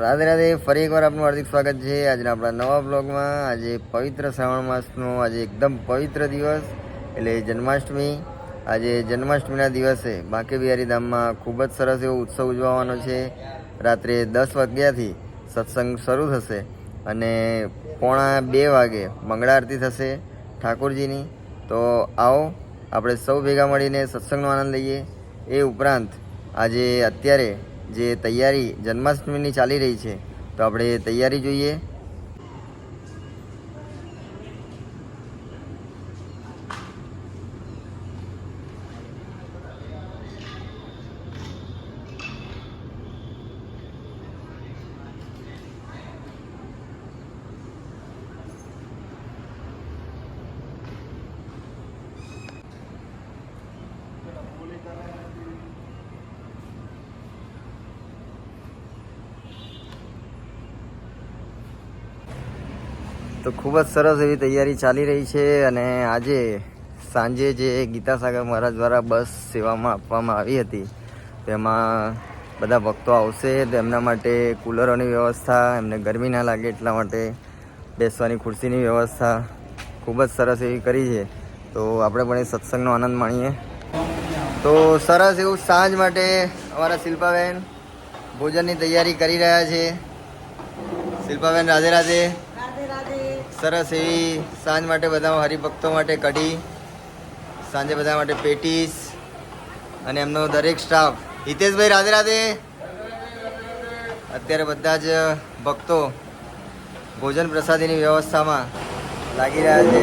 રાધે રાધે, ફરી એકવાર આપનું હાર્દિક સ્વાગત છે આજના આપણા નવા બ્લોગમાં। આજે પવિત્ર શ્રાવણ માસનો આજે એકદમ પવિત્ર દિવસ એટલે જન્માષ્ટમી। આજે જન્માષ્ટમીના દિવસે બાંકે બિહારી ધામમાં ખૂબ જ સરસ એવો ઉત્સવ ઉજવવાનો છે। રાત્રે 10 વાગ્યાથી સત્સંગ શરૂ થશે અને 1:45 વાગે મંગળા આરતી થશે ઠાકોરજીની। તો આવો આપણે સૌ ભેગા મળીને સત્સંગનો આનંદ લઈએ। એ ઉપરાંત આજે અત્યારે જે તૈયારી જન્માષ્ટમીની ચાલી રહી છે તો આપણે તૈયારી જોઈએ। તો ખૂબ જ સરસ એવી તૈયારી ચાલી રહી છે અને આજે સાંજે જે ગીતાસાગર મહારાજ દ્વારા બસ સેવામાં આપવામાં આવી હતી તેમાં બધા ભક્તો આવશે તો એમના માટે કૂલરોની વ્યવસ્થા, એમને ગરમી ના લાગે એટલા માટે બેસવાની ખુરશીની વ્યવસ્થા ખૂબ જ સરસ એવી કરી છે। તો આપણે પણ એ સત્સંગનો આનંદ માણીએ। તો સરસ એવું સાંજ માટે અમારા શિલ્પાબેન ભોજનની તૈયારી કરી રહ્યા છે। શિલ્પાબેન રાધે રાધે। સરસ એવી સાંજ માટે બધા હરિભક્તો માટે કઢી, સાંજે બધા માટે પેટીસ અને એમનો દરેક સ્ટાફ। હિતેશભાઈ રાધે રાધે। અત્યારે બધા જ ભક્તો ભોજન પ્રસાદીની વ્યવસ્થામાં લાગી રહ્યા છે।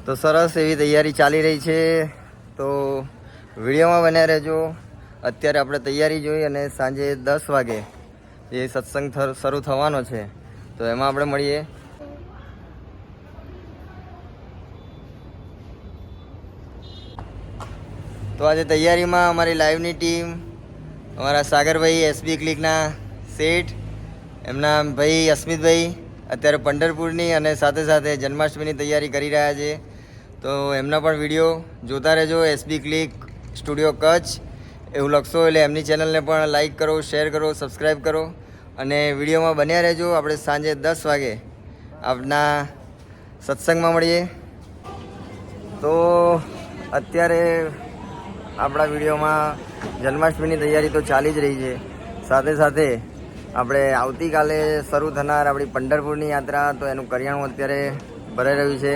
તો સરસ એવી તૈયારી ચાલી રહી છે તો વિડીયોમાં બન્યા રહેજો। અત્યારે આપણે તૈયારી જોઈ અને સાંજે 10 વાગે જે સત્સંગ શરૂ થવાનો છે તો એમાં આપણે મળીએ। તો આજે તૈયારીમાં અમારી લાઈવની ટીમ, અમારા સાગરભાઈ એસબી ક્લિકના શેઠ, એમના ભાઈ અસ્મિતભાઈ અત્યારે પંઢરપુરની અને સાથે સાથે જન્માષ્ટમીની તૈયારી કરી રહ્યા છે। તો એમના પણ વિડીયો જોતા રહેજો। એસબી ક્લિક સ્ટુડિયો કચ્છ એવું લખશો એટલે એમની ચેનલને પણ લાઈક કરો, શેર કરો, સબસ્ક્રાઈબ કરો અને વિડીયોમાં બન્યા રહેજો। આપણે સાંજે 10 વાગે આપના સત્સંગમાં મળીએ। તો અત્યારે આપણા વિડીયોમાં જન્માષ્ટમીની તૈયારી તો ચાલી જ રહી છે, સાથે સાથે આપણે આવતીકાલે શરૂ થનાર આપણી પંઢરપુરની યાત્રા તો એનું કરિયાણું અત્યારે ભરાઈ રહ્યું છે।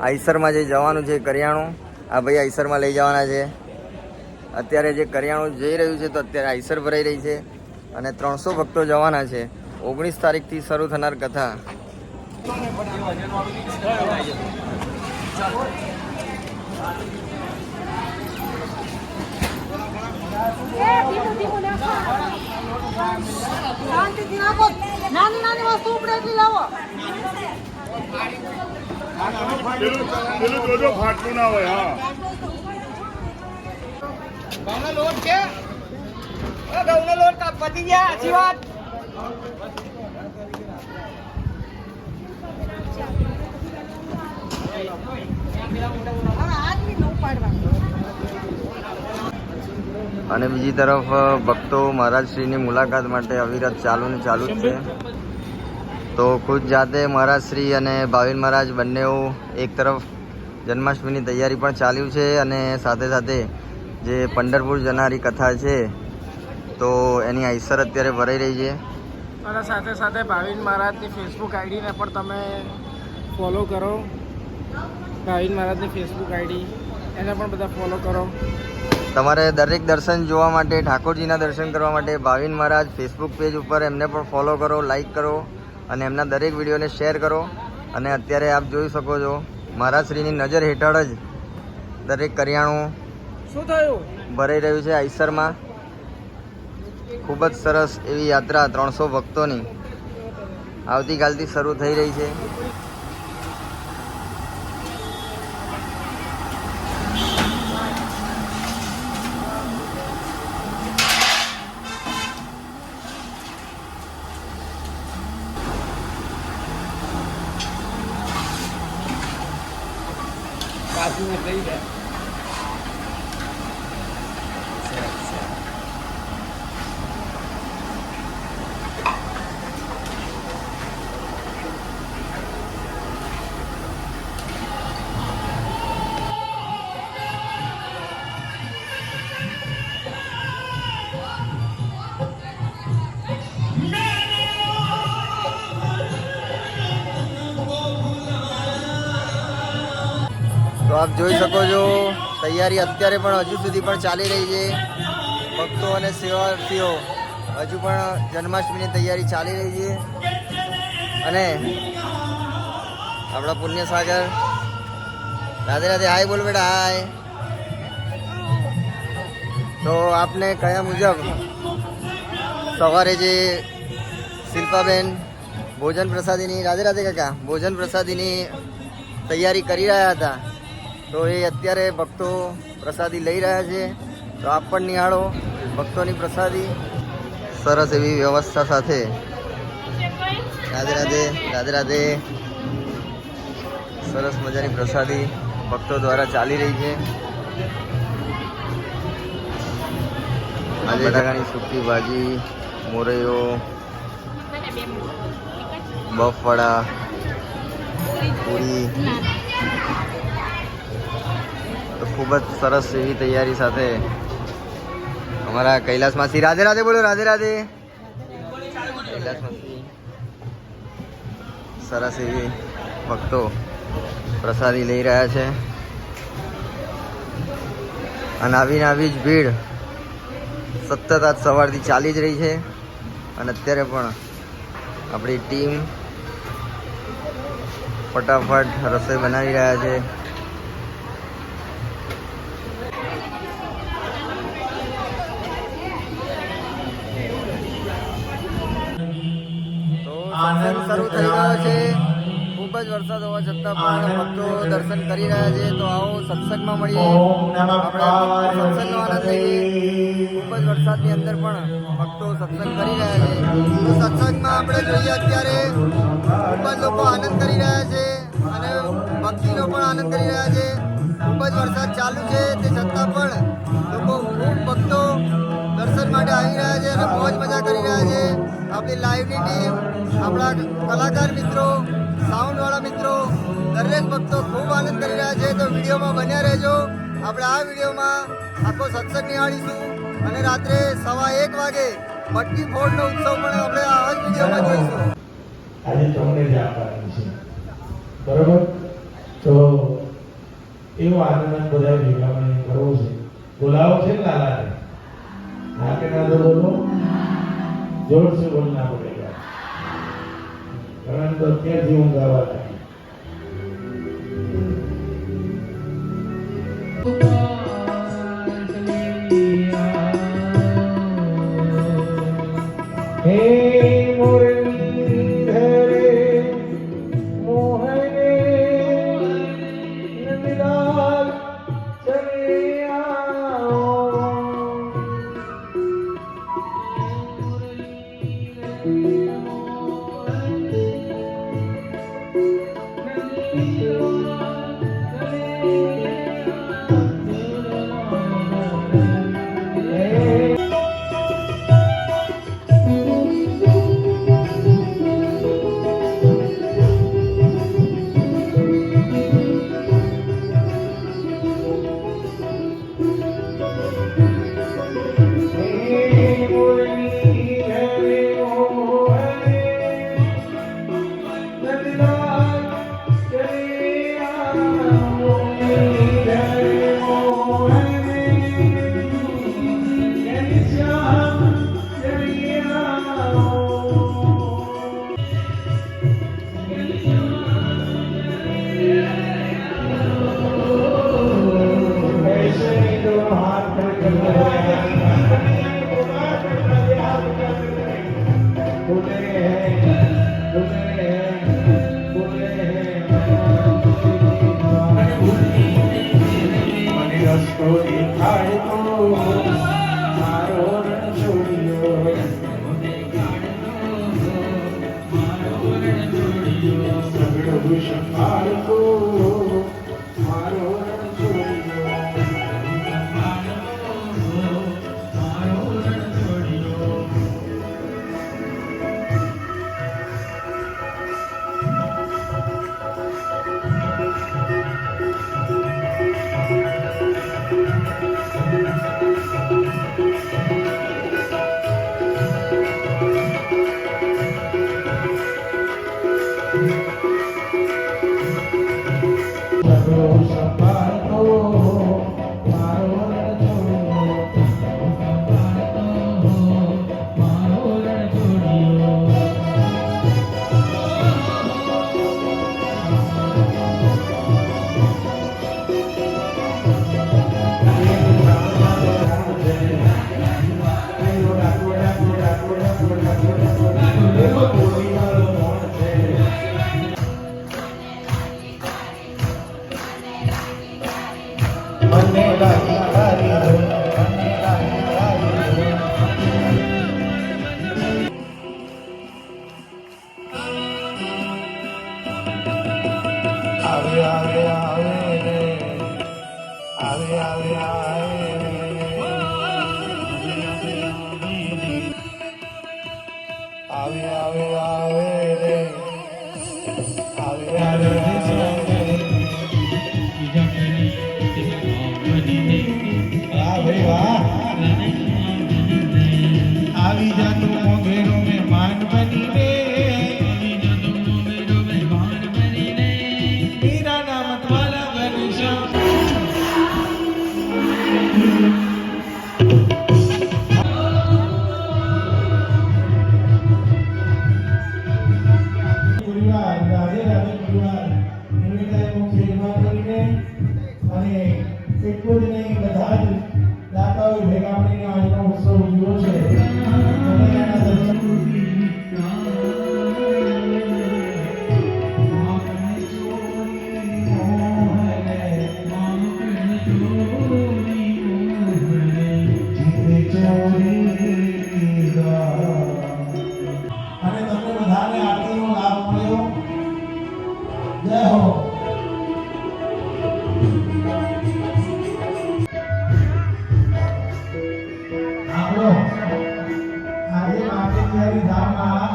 આઈસરમાં જે જવાનું છે કરિયાણું, આ ભાઈ આઈસરમાં લઈ જવાના છે। અત્યારે જે કરિયાણું જઈ રહ્યું છે તો અત્યારે આઈસર ભરાઈ રહી છે અને 300 ભક્તો જવાના છે। 19 તારીખથી શરૂ થનાર કથા। નાની નાની વસ્તુ ઉપડેથી લાવો। પેલું જોજો ફાટતું ના હોય। હા, ઘઉંનો લોટ છે, ઘઉંનો લોટ પતી ગયા, સાચી વાત। અને બીજી તરફ ભક્તો મહારાજશ્રીની મુલાકાત માટે અવિરત ચાલુ જ છે। તો ખુદ જાતે મહારાજશ્રી અને ભાવિન મહારાજ બંને એક તરફ જન્માષ્ટમીની તૈયારી પણ ચાલ્યું છે અને સાથે સાથે જે પંઢરપુર જનારી કથા છે તો એની આઈસર અત્યારે ભરાઈ રહી છે। અને સાથે સાથે ભાવિન મહારાજની ફેસબુક આઈડીને પણ તમે ફોલો કરો। ભાવિન મહારાજની ફેસબુક આઈડી એને પણ બધા ફોલો કરો। તમારે દરેક દર્શન જોવા માટે, ઠાકોરજીના દર્શન કરવા માટે ભાવિન મહારાજ ફેસબુક પેજ ઉપર એમને પણ ફોલો કરો, લાઈક કરો અને એમના દરેક વિડીયોને શેર કરો। અને અત્યારે આપ જોઈ શકો છો મહારાજશ્રીની નજર હેઠળ જ દરેક કરિયાણું શું થયું ભરાઈ રહ્યું છે આઈસરમાં। ખૂબ જ સરસ એવી યાત્રા 300 ભક્તોની આવતીકાલથી શરૂ થઈ રહી છે। આપ જોઈ શકો છો તૈયારી અત્યારે પણ હજુ સુધી પણ ચાલી રહી છે. ભક્તો અને સેવાર્થીઓ હજુ પણ જન્માષ્ટમીની તૈયારી ચાલી રહી છે. અને આપણા પુણ્યસાગર રાધે રાધે, હાય બોલ બેટા, હાય. તો આપને કયા મુજબ સવારે જે શિલ્પાબેન ભોજન પ્રસાદીની, રાધે રાધે કાકા, ભોજન પ્રસાદીની તૈયારી કરી રહ્યા હતા, તો એ અત્યારે ભક્તો પ્રસાદી લઈ રહ્યા છે. તો આપ પણ નિહાળો ભક્તોની પ્રસાદી સરસ એવી વ્યવસ્થા સાથે. રાધે રાધે, રાધે રાધે. સરસ મજાની પ્રસાદી ભક્તો દ્વારા ચાલી રહી છે. આજે બટાકાની સૂકી ભાજી, મોરૈયો, બફવાડા, પૂરી, તો ખૂબ જ સરસ એવી તૈયારી સાથે અમારા કૈલાસ માસી, રાધે રાધે બોલો, રાધે રાધે. કૈલાસ માસી સરસ એવી ભક્તો પ્રસાદી લઈ રહ્યા છે. અને આવી જ ભીડ સતત આજ સવારથી ચાલી જ રહી છે. અને અત્યારે પણ આપણી ટીમ ફટાફટ રસોઈ બનાવી રહ્યા છે. તો સત્સંગ શરૂ થઈ ગયો છે. ખૂબ જ વરસાદ હોવા છતાં પણ ભક્તો દર્શન કરી રહ્યા છે. તો આવો સત્સંગમાં મળીએ, આપણે સત્સંગનો આનંદ લઈએ. ખૂબ જ વરસાદની અંદર પણ ભક્તો સત્સંગ કરી રહ્યા છે. તો સત્સંગમાં આપણે જોઈએ અત્યારે ખૂબ જ લોકો આનંદ કરી રહ્યા છે અને ભક્તિનો પણ આનંદ કરી રહ્યા છે. ખૂબ જ વરસાદ ચાલુ છે તે છતાં પણ લોકો ખૂબ ભક્તો દર્શન માટે આવી રહ્યા છે અને મોજ મજા કરી રહ્યા છે. આપણી લાઈવની ટીમ, આપણા કલાકાર મિત્રો, સાઉન્ડવાળા મિત્રો, દરેક ભક્તો ખૂબ આનંદ કરી રહ્યા છે. તો વિડીયોમાં બન્યા રહેજો. આપણે આ વિડીયોમાં આખો સત્સંગ નિહાળીશું અને રાત્રે 1:15 વાગે મટકી ફોડનો ઉત્સવ પણ આપણે આ જ વિડીયોમાં જોઈશું. આજે તમને જ આપવાની છે, બરોબર? તો એવો આનંદ બધા ભેગા મળીને કરવો છે. બોલાવો છે ને લાલાને? હા કે ના? તો બોલો, જોર से बोलना पड़ेगा. કારણ તો અત્યારથી ઊંઘ આવવા લાગી. હે મુરલીધરે મોહને નંદલાલ ચલે આવો. રસ્તો દેખાય તો મારો રણ છોડ્યો, સગડો સંભાળતો મારો રણ છોડ્યો. મને લાગી તારી ધૂન, મને લાગી તારી ધૂન. આવે આવે આવે રે, આવે આવે આવે રે. આવે આવે આવે રે, આવે આવે આવે રે. વાહ ભાઈ વાહ. આવી જાતું મોગેરો મહેમાન બનીને, મીરાના મતવાલા ઘનશ્યામ. પરિવાર રાધે રાધે પરિવાર નિમિત્તે સેવા કરીને અને એટલું જ નહીં બધા જ દાતાઓ ભેગા મળીને આજનો ઉત્સવ ઉજવ્યો છે. કનૈયાના દર્શન અને તમને બધાને આરતીનો લાભ મળ્યો. જય હો. આપણો આજે માતેશ્વરી ધામમાં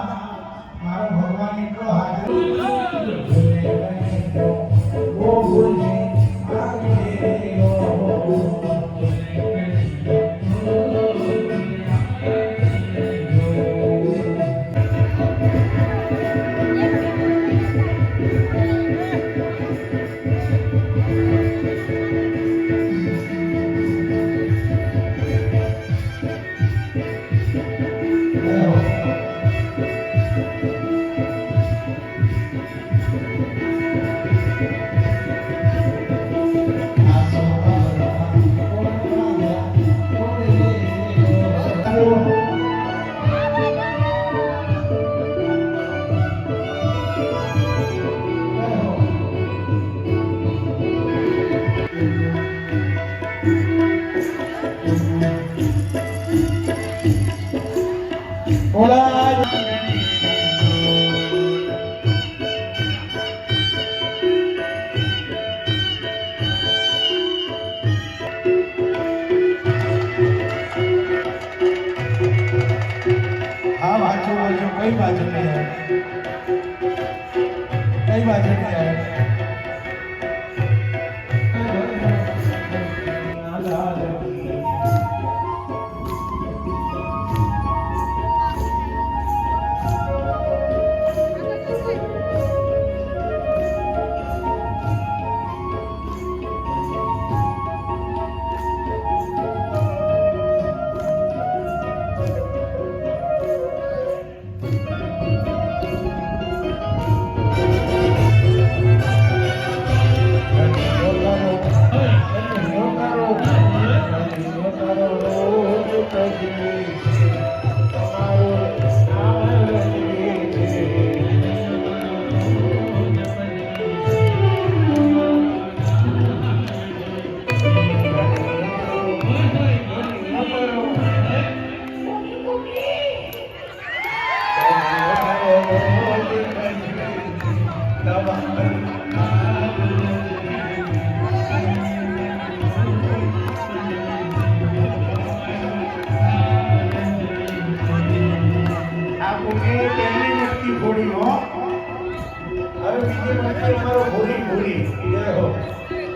મારો ભગવાન એટલો હાજર ઓ બોલે આવે ઓ. હા વાંચો વાંચો કઈ બાજુ નહીં આવે, કઈ બાજુ નહીં આવે.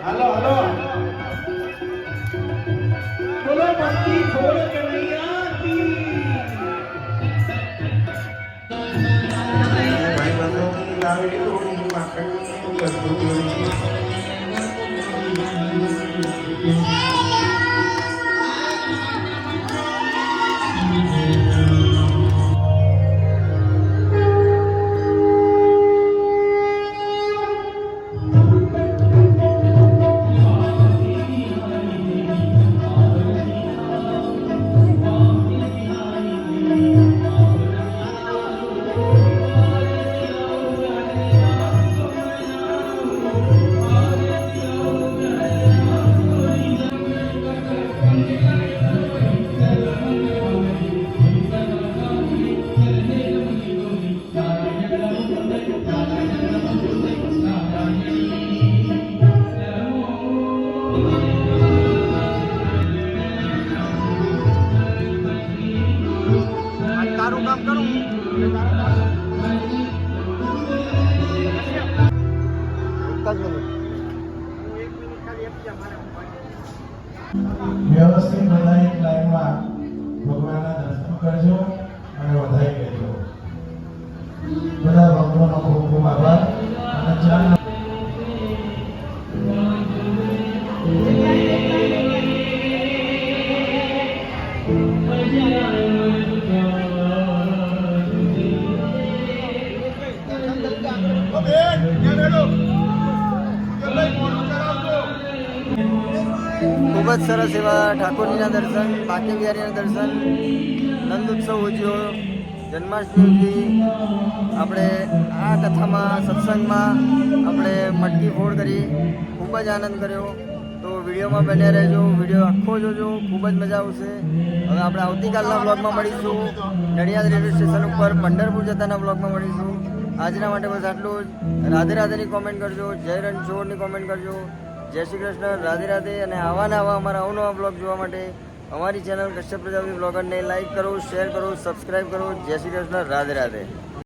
હાલો હાલો બોલો મસ્તી ખોડ કનૈયા કી. ભાઈ બંધો લાવેલી થોડી માખણ લગભગ વ્યવસ્થિત બધા એક લાઈનમાં ભગવાનના દર્શન કરજો અને વધાઈ લેજો. બધા ભક્તોનો ખૂબ ખૂબ આભાર અને ચાલ ખૂબ જ સરસ એવા ઠાકોરજીના દર્શન, બાકી બિહારીના દર્શન, નંદ ઉત્સવ ઉજવ્યો. જન્માષ્ટમીથી આપણે આ કથામાં સત્સંગમાં આપણે મટકી ફોડ કરી, ખૂબ જ આનંદ કર્યો. તો વિડીયોમાં બન્યા રહેજો, વિડીયો આખો જોજો, ખૂબ જ મજા આવશે. હવે આપણે આવતીકાલના બ્લોગમાં મળીશું. નડિયાદ રેલવે સ્ટેશન ઉપર પંઢરપુર જતાના બ્લોગમાં મળીશું. આજના માટે બસ આટલું જ. રાધે રાધેની કોમેન્ટ કરજો, જય રણછોડની કોમેન્ટ કરજો. જય શ્રી કૃષ્ણ, રાધે રાધે. અને આવા ને આવા અમારા અવનવા બ્લોગ જોવા માટે અમારી ચેનલ કશ્યપ પ્રજાપતિ બ્લોગરને લાઈક કરો, શેર કરો, સબસ્ક્રાઈબ કરો. જય શ્રી કૃષ્ણ, રાધે રાધે.